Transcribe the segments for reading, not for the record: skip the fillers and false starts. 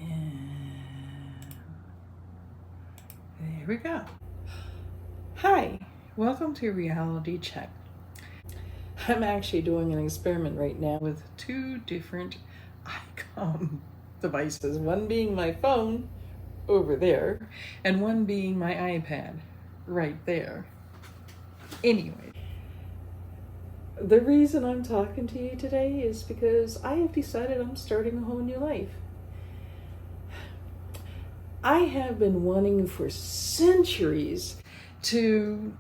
And there we go. Hi, welcome to Reality Check. I'm actually doing an experiment right now with two different ICOM devices, one being my phone over there, and one being my iPad right there. Anyway, the reason I'm talking to you today is because I have decided I'm starting a whole new life. I have been wanting for centuries to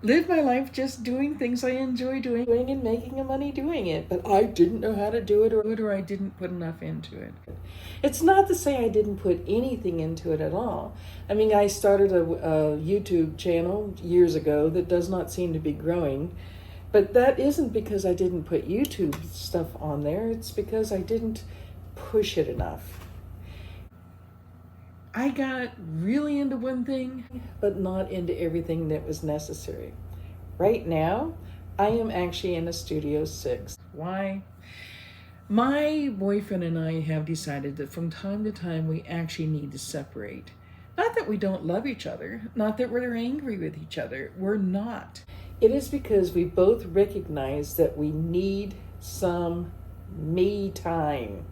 live my life just doing things I enjoy doing and making money doing it, but I didn't know how to do it, or I didn't put enough into it. It's not to say I didn't put anything into it at all. I mean, I started a YouTube channel years ago that does not seem to be growing, but that isn't because I didn't put YouTube stuff on there. It's because I didn't push it enough. I got really into one thing, but not into everything that was necessary. Right now, I am actually in a Studio 6. Why? My boyfriend and I have decided that from time to time we actually need to separate. Not that we don't love each other, not that we're angry with each other. We're not. It is because we both recognize that we need some me time.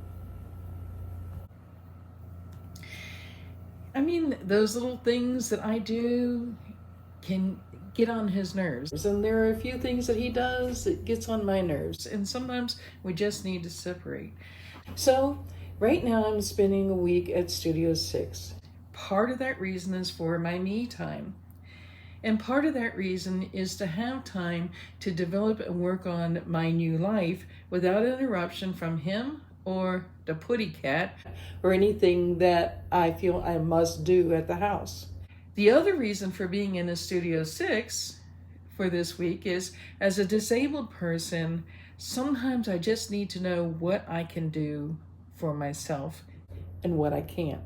I mean, those little things that I do can get on his nerves. And there are a few things that he does that gets on my nerves. And sometimes we just need to separate. So right now I'm spending a week at Studio 6. Part of that reason is for my me time. And part of that reason is to have time to develop and work on my new life without interruption from him or the putty cat or anything that I feel I must do at the house. The other reason for being in a Studio 6 for this week is, as a disabled person, sometimes I just need to know what I can do for myself and what I can't.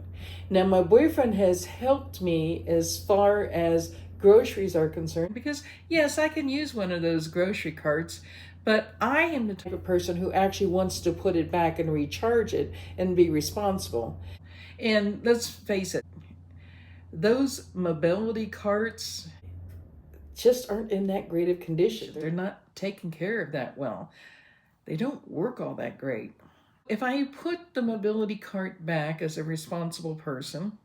Now, my boyfriend has helped me as far as groceries are concerned, because yes, I can use one of those grocery carts, but I am the type of person who actually wants to put it back and recharge it and be responsible. And let's face it, those mobility carts just aren't in that great of condition. They're not taken care of that well. They don't work all that great. If I put the mobility cart back as a responsible person,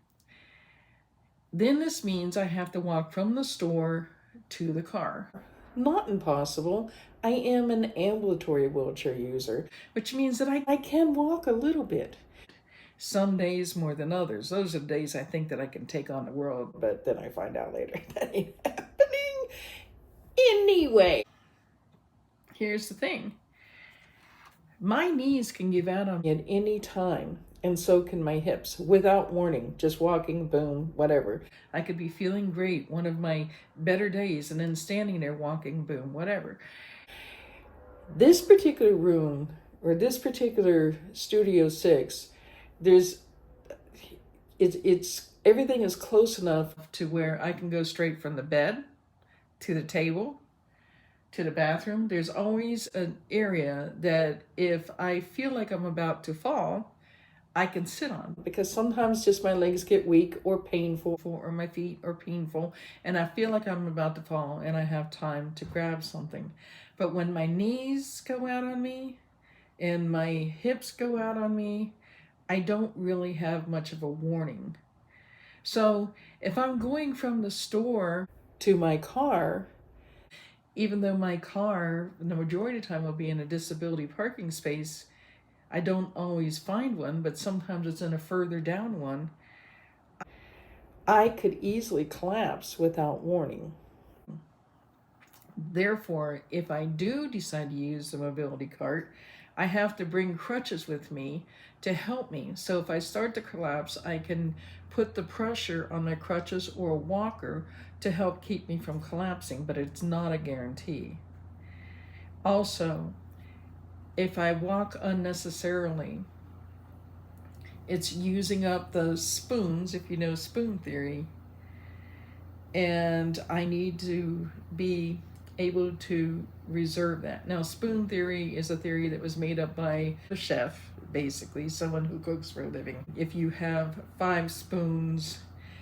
then this means I have to walk from the store to the car. Not impossible. I am an ambulatory wheelchair user, which means that I can walk a little bit. Some days more than others. Those are the days I think that I can take on the world, but then I find out later that ain't happening. Anyway, here's the thing. My knees can give out on me at any time, and so can my hips, without warning, just walking, boom, whatever. I could be feeling great, one of my better days, and then standing there walking, boom, whatever. This particular room, or this particular Studio 6, it's everything is close enough to where I can go straight from the bed to the table to the bathroom. There's always an area that if I feel like I'm about to fall, I can sit on, because sometimes just my legs get weak or painful, or my feet are painful, and I feel like I'm about to fall and I have time to grab something. But when my knees go out on me and my hips go out on me, I don't really have much of a warning. So if I'm going from the store to my car, even though my car, the majority of the time, will be in a disability parking space, I don't always find one, but sometimes it's in a further down one, I could easily collapse without warning. Therefore, if I do decide to use the mobility cart, I have to bring crutches with me to help me. So if I start to collapse, I can put the pressure on my crutches or a walker to help keep me from collapsing, but it's not a guarantee. Also, if I walk unnecessarily, it's using up those spoons, if you know spoon theory, and I need to be able to reserve that. Now, spoon theory is a theory that was made up by a chef basically, someone who cooks for a living. If you have 5 spoons,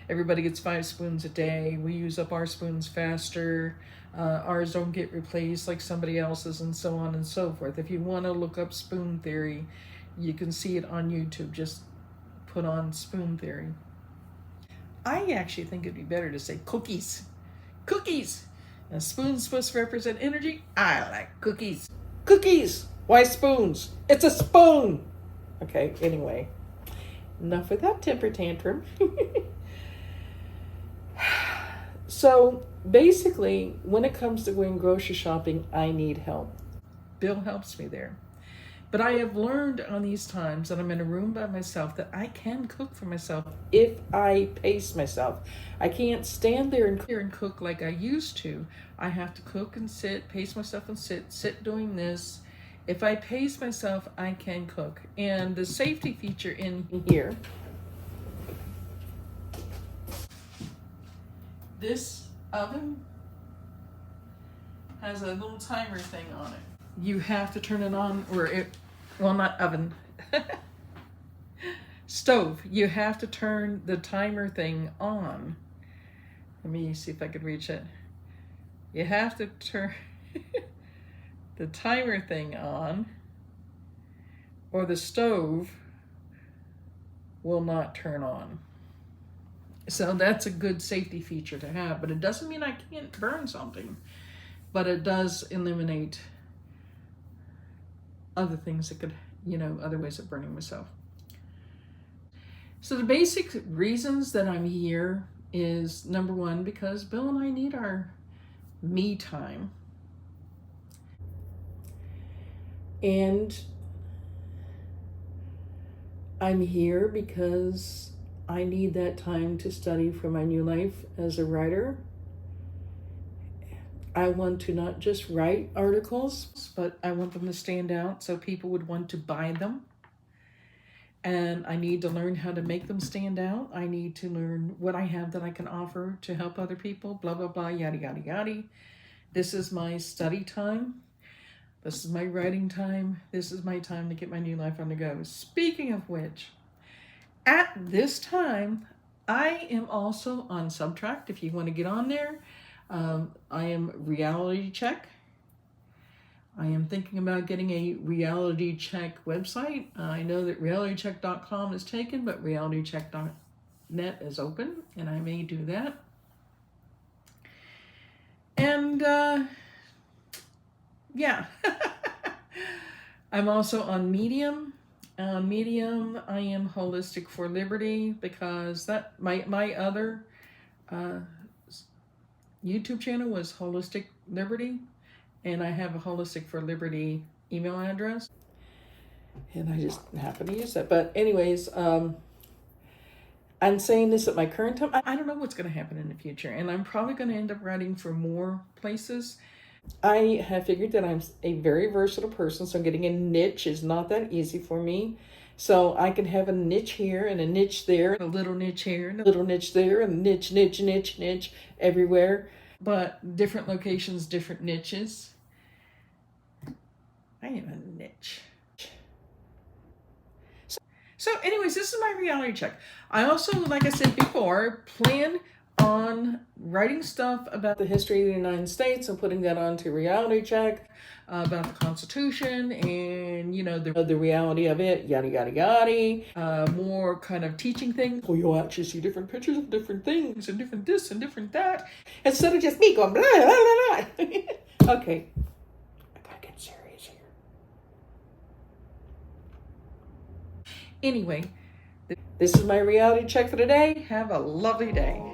everybody gets 5 spoons a day. We use up our spoons faster. Ours don't get replaced like somebody else's, and so on and so forth. If you want to look up spoon theory, you can see it on YouTube. Just put on spoon theory. I actually think it'd be better to say cookies. Cookies! A spoon's supposed to represent energy. I like cookies. Cookies! Why spoons? It's a spoon! Okay, anyway. Enough with that temper tantrum. So, basically, when it comes to going grocery shopping, I need help. Bill helps me there. But I have learned on these times that I'm in a room by myself that I can cook for myself if I pace myself. I can't stand there and cook like I used to. I have to cook and sit, pace myself and sit doing this. If I pace myself, I can cook. And the safety feature in here, this oven has a little timer thing on it. You have to turn it on, well, not oven, stove. You have to turn the timer thing on. Let me see if I could reach it. You have to turn the timer thing on, or the stove will not turn on. So that's a good safety feature to have, but it doesn't mean I can't burn something, but it does eliminate other things that could, other ways of burning myself. So the basic reasons that I'm here is, number one, because Bill and I need our me time. And I'm here because I need that time to study for my new life as a writer. I want to not just write articles, but I want them to stand out so people would want to buy them. And I need to learn how to make them stand out. I need to learn what I have that I can offer to help other people, blah, blah, blah, yada, yada, yada. This is my study time. This is my writing time. This is my time to get my new life on the go. Speaking of which, at this time, I am also on Subtract. If you want to get on there, I am Reality Check. I am thinking about getting a Reality Check website. I know that realitycheck.com is taken, but realitycheck.net is open, and I may do that. And yeah, I'm also on Medium. On Medium, I am Holistic for Liberty, because that my other YouTube channel was Holistic Liberty, and I have a Holistic for Liberty email address, and I just happen to use that. But anyways, I'm saying this at my current time. I don't know what's going to happen in the future, and I'm probably going to end up writing for more places. I have figured that I'm a very versatile person, so getting a niche is not that easy for me. So I can have a niche here and a niche there, a little niche here and a little niche there, and niche everywhere. But different locations, different niches. I am a niche. So anyways, this is my reality check. I also, like I said before, plan on writing stuff about the history of the United States and putting that onto Reality Check, about the Constitution and, the reality of it, yada, yada, yada. More kind of teaching things. Well, you'll actually see different pictures of different things and different this and different that, instead of just me going blah, blah, blah, blah. Okay, I gotta get serious here. Anyway, this is my reality check for today. Have a lovely day.